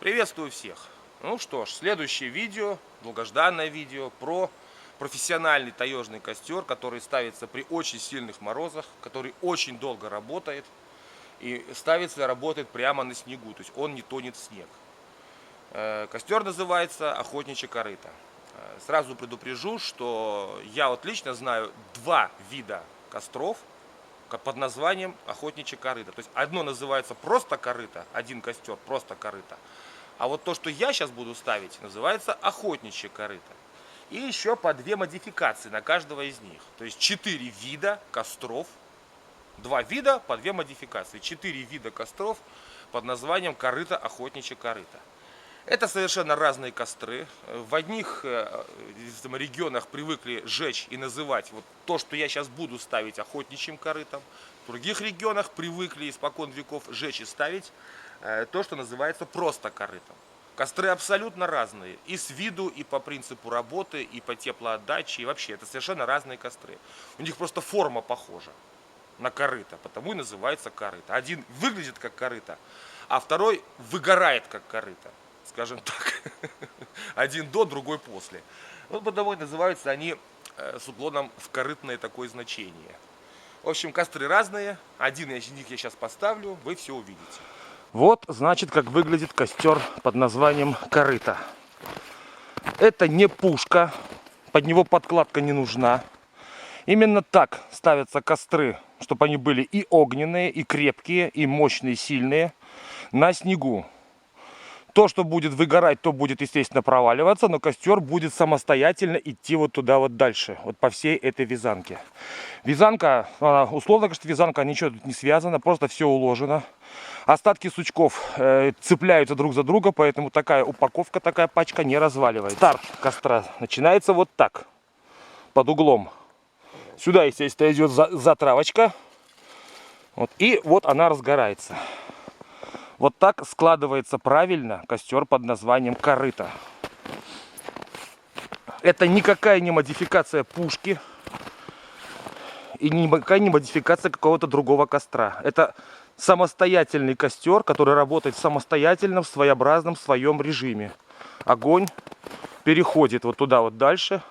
Приветствую всех! Ну что ж, следующее видео, долгожданное видео про профессиональный таежный костер, который ставится при очень сильных морозах, который очень долго работает и ставится и работает прямо на снегу, то есть он не тонет в снег. Костер называется охотничья корыта. Сразу предупрежу, что я вот лично знаю два вида костров под названием охотничья корыта. То есть одно называется просто корыта, один костер просто корыта. А вот то, что я сейчас буду ставить, называется охотничья корыта. И еще по две модификации на каждого из них. То есть 4 вида костров, 2 вида по 2 модификации. 4 вида костров под названием корыта, охотничья корыта. Это совершенно разные костры. В одних регионах привыкли жечь и называть вот то, что я сейчас буду ставить, охотничьим корытом. В других регионах привыкли испокон веков жечь и ставить то, что называется просто корытом. Костры абсолютно разные. И с виду, и по принципу работы, и по теплоотдаче. И вообще, это совершенно разные костры. У них просто форма похожа на корыто, потому и называется корыто. Один выглядит как корыто, а второй выгорает как корыто. Скажем так, один до, другой после. Вот потому и называются они с уклоном в корытное такое значение. В общем, костры разные. Один из них я сейчас поставлю, вы все увидите. Вот, значит, как выглядит костер под названием корыто. Это не пушка, под него подкладка не нужна. Именно так ставятся костры, чтобы они были и огненные, и крепкие, и мощные, сильные, на снегу. То, что будет выгорать, то будет, естественно, проваливаться, но костер будет самостоятельно идти вот туда вот дальше, вот по всей этой вязанке. Вязанка, условно, конечно, вязанка, ничего тут не связано, просто все уложено. Остатки сучков цепляются друг за друга, поэтому такая упаковка, такая пачка не разваливается. Старт костра начинается вот так, под углом. Сюда, естественно, идет затравочка, вот, и вот она разгорается. Вот так складывается правильно костер под названием корыто. Это никакая не модификация пушки и никакая не модификация какого-то другого костра. Это самостоятельный костер, который работает самостоятельно в своеобразном своем режиме. Огонь переходит вот туда вот дальше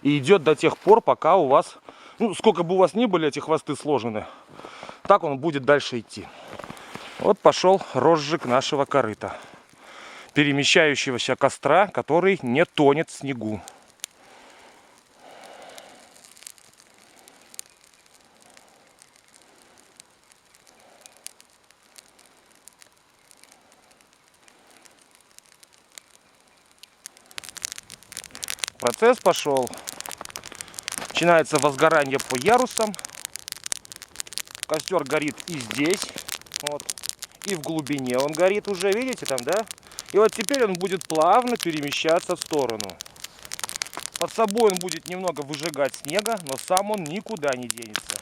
и идет до тех пор, пока у вас, ну, сколько бы у вас ни были эти хвосты сложены, так он будет дальше идти. Вот пошел розжиг нашего корыта, перемещающегося костра, который не тонет в снегу. Процесс пошел. Начинается возгорание по ярусам. Костер горит и здесь, вот, и в глубине он горит уже, видите там, да? И вот теперь он будет плавно перемещаться в сторону. Под собой он будет немного выжигать снега, но сам он никуда не денется.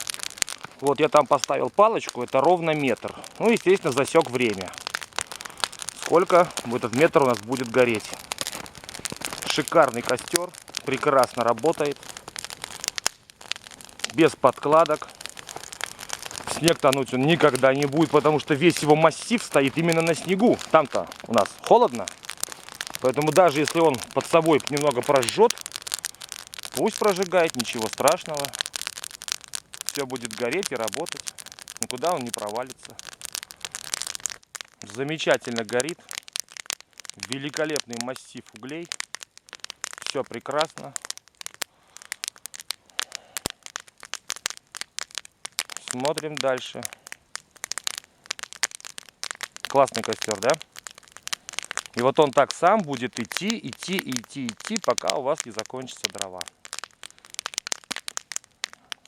Вот я там поставил палочку, это ровно метр. Ну, естественно, засек время. Сколько этот метр у нас будет гореть. Шикарный костер, прекрасно работает. Без подкладок. Снег тонуть он никогда не будет, потому что весь его массив стоит именно на снегу. Там-то у нас холодно. Поэтому даже если он под собой немного прожжет, пусть прожигает, ничего страшного. Все будет гореть и работать. Никуда он не провалится. Замечательно горит. Великолепный массив углей. Все прекрасно. Смотрим дальше. Классный костер, да? И вот он так сам будет идти, пока у вас не закончатся дрова.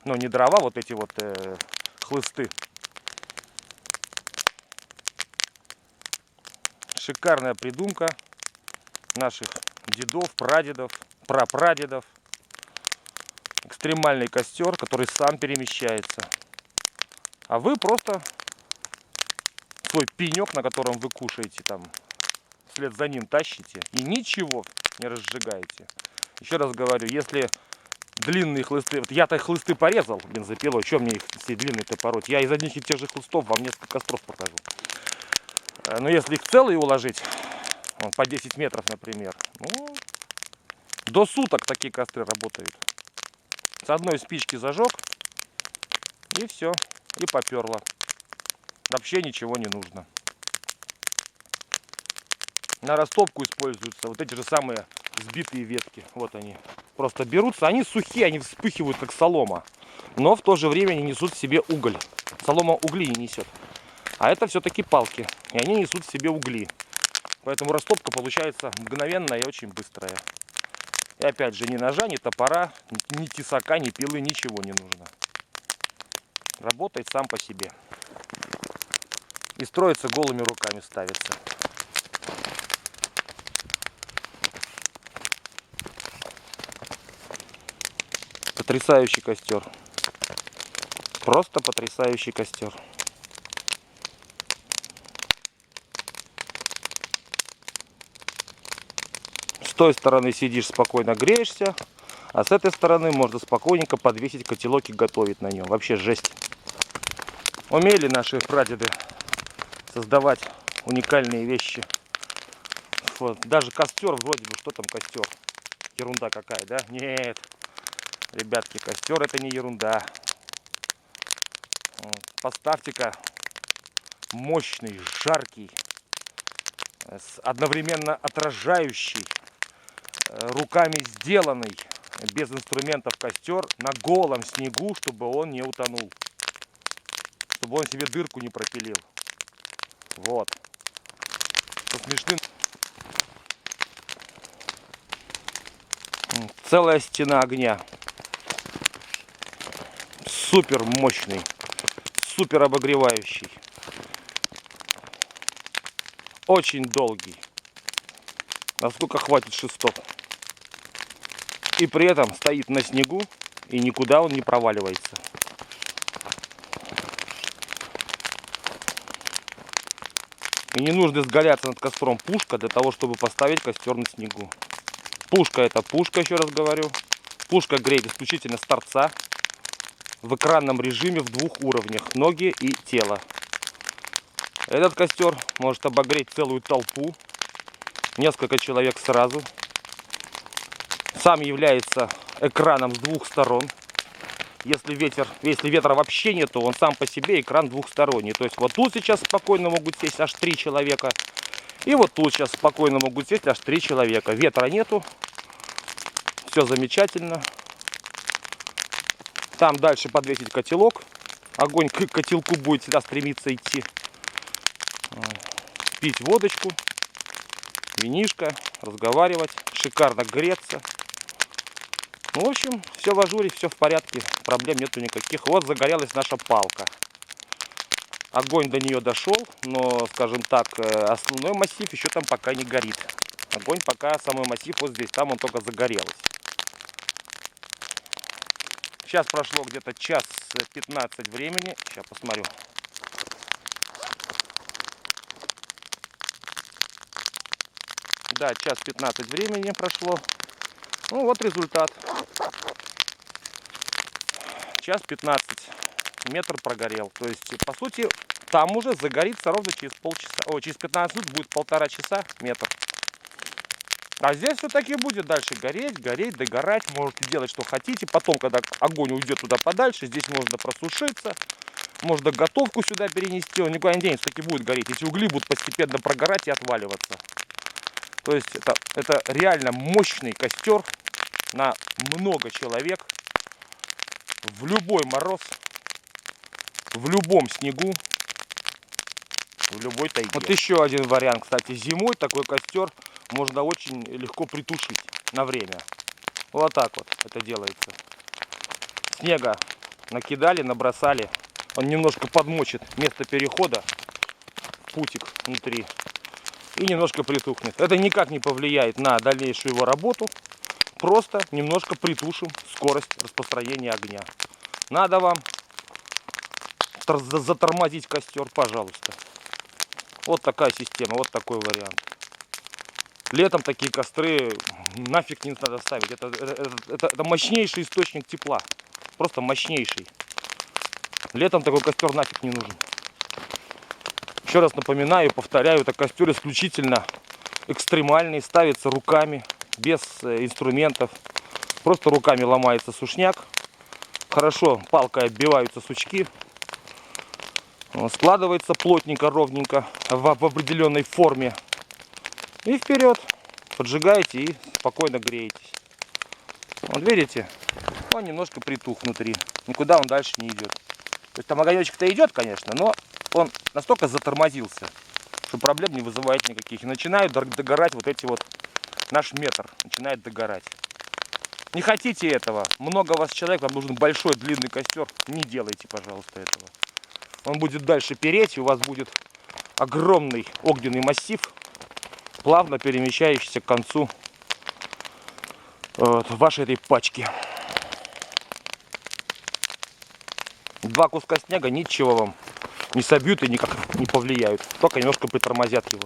Ну, не дрова, вот эти вот хлысты. Шикарная придумка наших дедов, прадедов, прапрадедов. Экстремальный костер, который сам перемещается. А вы просто свой пенек, на котором вы кушаете, там, вслед за ним тащите и ничего не разжигаете. Еще раз говорю, если длинные хлысты... Вот я-то хлысты порезал бензопилой, что мне их все длинные-то пороть? Я из одних и тех же хлыстов вам несколько костров покажу. Но если их целые уложить, Вон, по 10 метров, например. Ну, до суток такие костры работают. С одной спички зажег, и все, и поперло. Вообще ничего не нужно. На растопку используются вот эти же самые сбитые ветки. Вот они. Просто берутся, они сухие, они вспыхивают как солома. Но в то же время они несут в себе уголь. Солома угли не несет. А это все-таки палки. И они несут в себе угли. Поэтому растопка получается мгновенная и очень быстрая. И опять же, ни ножа, ни топора, ни тесака, ни пилы, ничего не нужно. Работает сам по себе. И строится голыми руками, ставится. Потрясающий костер. Просто потрясающий костер. С той стороны сидишь, спокойно греешься, а с этой стороны можно спокойненько подвесить котелок и готовить на нем. Вообще жесть. Умели наши прадеды создавать уникальные вещи. Вот. Даже костер, вроде бы, что там костер? Ерунда какая, да? Нет. Ребятки, костер это не ерунда. Поставьте-ка мощный, жаркий, одновременно отражающий, руками сделанный, без инструментов костер на голом снегу, чтобы он не утонул. Чтобы он себе дырку не пропилил. Вот. Со смешным. Целая стена огня. Супер мощный. Супер обогревающий. Очень долгий. Насколько хватит шестов. И при этом стоит на снегу, и никуда он не проваливается. И не нужно изгаляться над костром пушка для того, чтобы поставить костер на снегу. Пушка это пушка, еще раз говорю. Пушка греет исключительно с торца. В экранном режиме в двух уровнях. Ноги и тело. Этот костер может обогреть целую толпу. Несколько человек сразу. Сам является экраном с двух сторон. Если ветра вообще нету, он сам по себе экран двухсторонний. То есть вот тут сейчас спокойно могут сесть аж 3 человека. И вот тут сейчас спокойно могут сесть аж 3 человека. Ветра нету. Все замечательно. Там дальше подвесить котелок. Огонь к котелку будет всегда стремиться идти. Пить водочку, винишко, разговаривать, шикарно греться. Ну, в общем, все в ажуре, все в порядке, проблем нету никаких. Вот загорелась наша палка. Огонь до нее дошел, но, скажем так, основной массив еще там пока не горит. Огонь пока, самый массив вот здесь, там он только загорелся. Сейчас прошло где-то час 15 времени. Сейчас посмотрю. Да, час 15 времени прошло. Ну вот результат. Час 15. Метр прогорел. То есть, по сути, там уже загорится ровно через полчаса. О, через 15 минут будет 1,5 часа метр. А здесь все-таки будет дальше гореть, догорать. Можете делать, что хотите. Потом, когда огонь уйдет туда подальше, здесь можно просушиться. Можно готовку сюда перенести. Он никуда не денется, таки будет гореть. Эти угли будут постепенно прогорать и отваливаться. То есть это реально мощный костер на много человек. В любой мороз. В любом снегу. В любой тайге. Вот еще один вариант. Кстати, зимой такой костер можно очень легко притушить на время. Вот так вот это делается. Снега накидали, набросали. Он немножко подмочит место перехода. Путик внутри. И немножко притухнет. Это никак не повлияет на дальнейшую его работу. Просто немножко притушим скорость распространения огня. Надо вам затормозить костер, пожалуйста. Вот такая система, вот такой вариант. Летом такие костры нафиг не надо ставить. Это мощнейший источник тепла. Просто мощнейший. Летом такой костер нафиг не нужен. Еще раз напоминаю, повторяю, это костер исключительно экстремальный, ставится руками, без инструментов. Просто руками ломается сушняк. Хорошо палкой отбиваются сучки. Складывается плотненько, ровненько, в определенной форме. И вперед. Поджигаете и спокойно греетесь. Вот видите, он немножко притух внутри. Никуда он дальше не идет. То есть там огонечек-то идет, конечно, но он настолько затормозился, что проблем не вызывает никаких. И начинают догорать вот эти вот, наш метр начинает догорать. Не хотите этого, много вас человек, вам нужен большой длинный костер, не делайте, пожалуйста, этого. Он будет дальше переть, и у вас будет огромный огненный массив, плавно перемещающийся к концу вашей этой пачки. 2 куска снега ничего вам не собьют и никак не повлияют, только немножко притормозят его.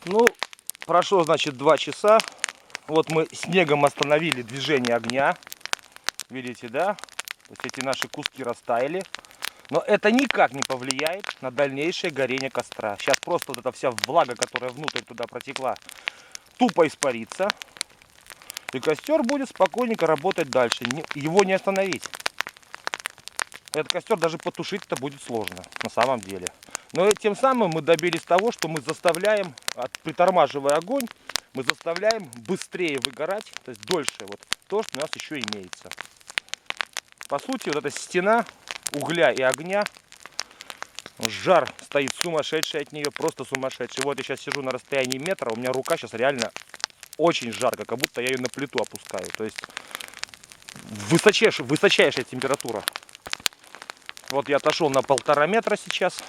Ну, прошло, значит, 2 часа. Вот мы снегом остановили движение огня. Видите, да? То есть эти наши куски растаяли. Но это никак не повлияет на дальнейшее горение костра. Сейчас просто вот эта вся влага, которая внутрь туда протекла, тупо испарится. И костер будет спокойненько работать дальше. Его не остановить. Этот костер даже потушить-то будет сложно, на самом деле. Но тем самым мы добились того, что мы заставляем, притормаживая огонь, мы заставляем быстрее выгорать, то есть дольше вот то, что у нас еще имеется. По сути, вот эта стена угля и огня, жар стоит сумасшедший от нее, просто сумасшедший. Вот я сейчас сижу на расстоянии метра, у меня рука сейчас реально очень жарко, как будто я ее на плиту опускаю. То есть высочайшая температура. Вот я отошел на 1,5 метра сейчас.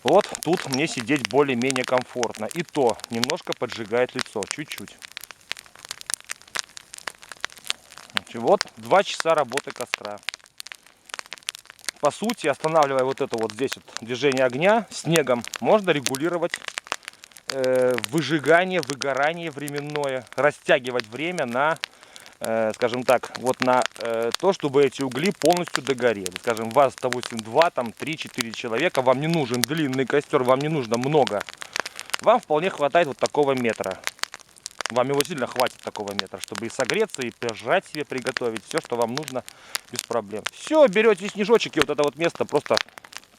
Вот тут мне сидеть более-менее комфортно. И то немножко поджигает лицо, чуть-чуть. Вот 2 часа работы костра. По сути, останавливая вот это вот здесь вот движение огня, снегом можно регулировать выжигание, выгорание временное, растягивать время на, скажем так, вот на то, чтобы эти угли полностью догорели. Скажем, вас, допустим, 2, там 3-4 человека, вам не нужен длинный костер, вам не нужно много. Вам вполне хватает вот такого метра. Вам его сильно хватит такого метра, чтобы и согреться, и пожрать себе, приготовить. Все, что вам нужно, без проблем. Все, берете снежочек и вот это вот место просто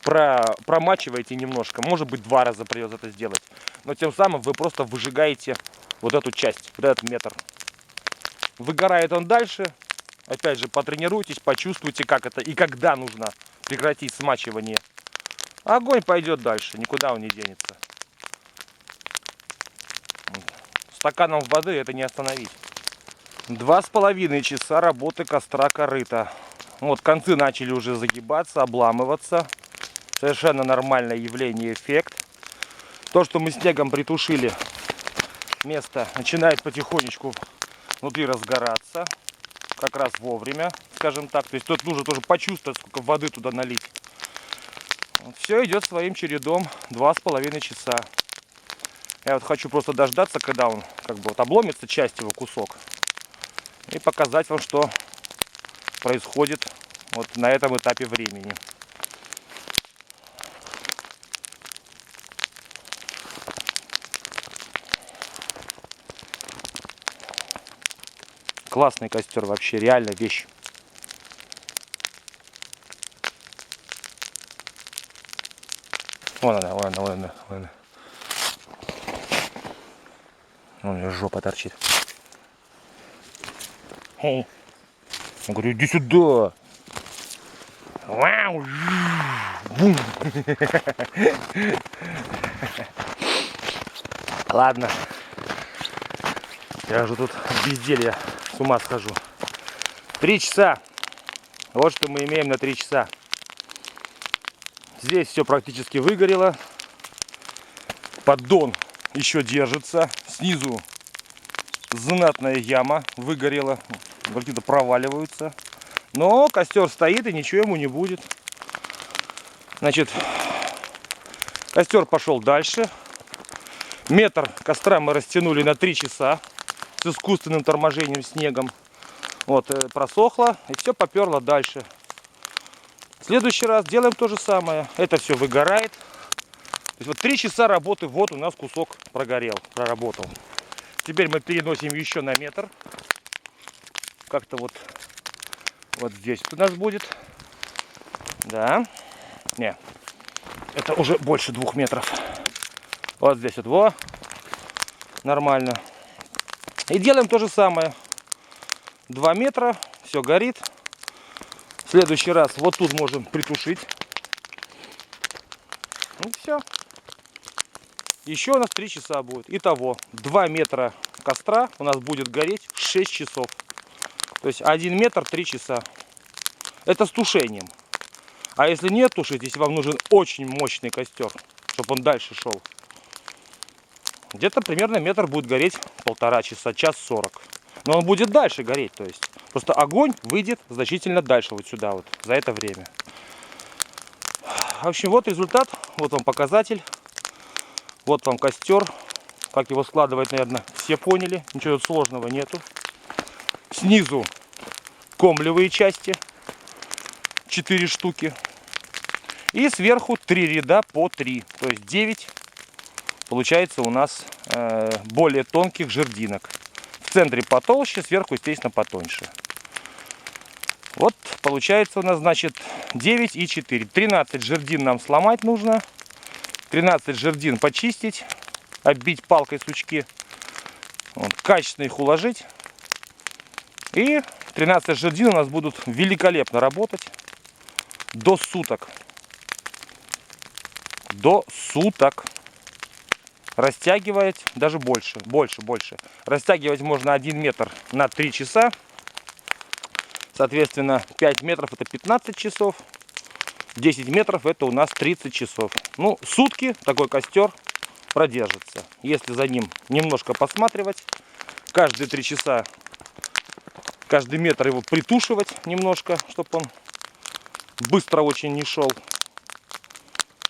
промачиваете немножко. Может быть, 2 раза придется это сделать. Но тем самым вы просто выжигаете вот эту часть, вот этот метр. Выгорает он дальше. Опять же, потренируйтесь, почувствуйте, как это и когда нужно прекратить смачивание. Огонь пойдет дальше, никуда он не денется. Стаканом воды это не остановить. 2,5 часа работы костра корыта. Вот концы начали уже загибаться, обламываться. Совершенно нормальное явление, эффект. То, что мы снегом притушили, место начинает потихонечку внутри разгораться. Как раз вовремя, скажем так. То есть тут нужно тоже почувствовать, сколько воды туда налить. Вот, все идет своим чередом 2,5 часа. Я вот хочу просто дождаться, когда он как бы вот обломится, часть его кусок. И показать вам, что происходит вот на этом этапе времени. Классный костер вообще, реально вещь. Вон она, вон она, вон она, вон она. Вон у нее жопа торчит. Эй. Я говорю, иди сюда. Вау. Бум. Ладно. Я же тут безделья с ума схожу. 3 часа. Вот что мы имеем на 3 часа. Здесь все практически выгорело. Поддон еще держится. Снизу знатная яма выгорела. Какие-то проваливаются. Но костер стоит и ничего ему не будет. Значит, костер пошел дальше. Метр костра мы растянули на 3 часа. С искусственным торможением снегом. Вот, просохло и все поперло дальше. В следующий раз делаем то же самое. Это все выгорает. То есть вот 3 часа работы, вот у нас кусок прогорел, проработал. Теперь мы переносим еще на метр. Как-то вот здесь вот у нас будет. Да. Не. Это уже больше 2 метров. Вот здесь вот. Во. Нормально. И делаем то же самое. 2 метра. Все горит. В следующий раз вот тут можем притушить. Ну все. Еще у нас 3 часа будет. Итого 2 метра костра у нас будет гореть 6 часов. То есть 1 метр 3 часа. Это с тушением. А если нет тушить, если вам нужен очень мощный костер, чтобы он дальше шел, где-то примерно метр будет гореть 1,5 часа, час 40. Но он будет дальше гореть, то есть просто огонь выйдет значительно дальше вот сюда вот за это время. В общем, вот результат, вот вам показатель, вот вам костер. Как его складывать, наверное, все поняли, ничего тут сложного нету. Снизу комлевые части, 4 штуки. И сверху 3 ряда по 3, то есть 9 получается у нас более тонких жердинок. В центре потолще, сверху, естественно, потоньше. Вот получается у нас, значит, 9 и 4. 13 жердин нам сломать нужно. 13 жердин почистить, оббить палкой сучки. Вот, качественно их уложить. И 13 жердин у нас будут великолепно работать до суток. До суток. Растягивать даже больше. Растягивать можно 1 метр на 3 часа. Соответственно, 5 метров это 15 часов. 10 метров это у нас 30 часов. Ну, сутки такой костер продержится. Если за ним немножко посматривать, каждые 3 часа, каждый метр его притушивать немножко, чтобы он быстро очень не шел.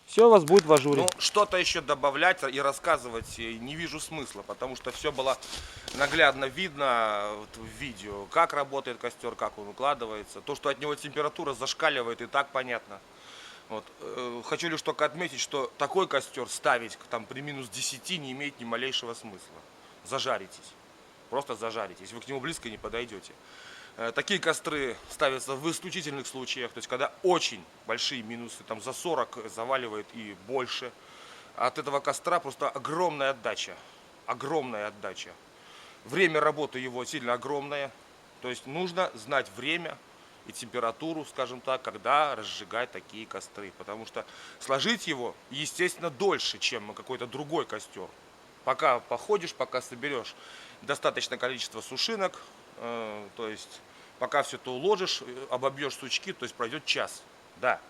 Все у вас будет в ажуре. Ну, что-то еще добавлять и рассказывать не вижу смысла, потому что все было наглядно видно вот в видео, как работает костер, как он укладывается. То, что от него температура зашкаливает, и так понятно. Вот. Хочу лишь только отметить, что такой костер ставить там при минус 10 не имеет ни малейшего смысла. Зажаритесь. Просто зажаритесь. Вы к нему близко не подойдете. Такие костры ставятся в исключительных случаях, то есть когда очень большие минусы, там за 40 заваливает и больше. От этого костра просто огромная отдача. Огромная отдача. Время работы его сильно огромное. То есть нужно знать время и температуру, скажем так, когда разжигать такие костры. Потому что сложить его, естественно, дольше, чем какой-то другой костер. Пока походишь, пока соберешь достаточное количество сушинок, то есть пока все это уложишь, обобьешь сучки, то есть пройдет час, да.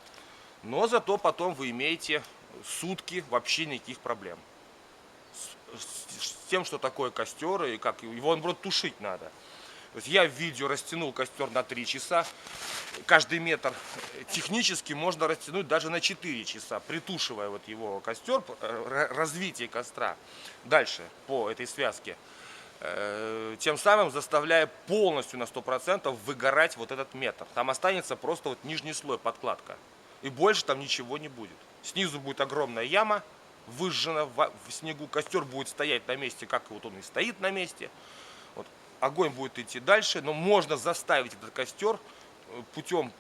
Но зато потом вы имеете сутки, вообще никаких проблем. С тем, что такое костер и как его, наоборот, тушить надо. То есть я в видео растянул костер на 3 часа. Каждый метр технически можно растянуть даже на 4 часа, притушивая вот его костер, развитие костра дальше по этой связке. Тем самым заставляя полностью на 100% выгорать вот этот метр. Там останется просто вот нижний слой, подкладка. И больше там ничего не будет. Снизу будет огромная яма, выжжена в снегу. Костер будет стоять на месте, как вот он и стоит на месте. Вот. Огонь будет идти дальше, но можно заставить этот костер путем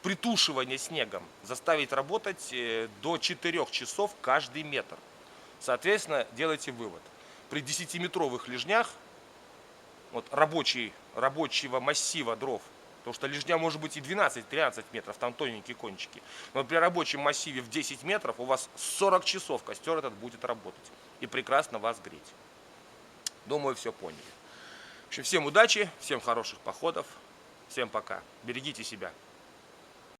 притушивания снегом, заставить работать до 4 часов каждый метр. Соответственно, делайте вывод. При 10-метровых лежнях, вот рабочего массива дров, потому что лежня может быть и 12-13 метров, там тоненькие кончики, но при рабочем массиве в 10 метров у вас 40 часов костер этот будет работать и прекрасно вас греть. Думаю, все поняли. В общем, всем удачи, всем хороших походов, всем пока. Берегите себя.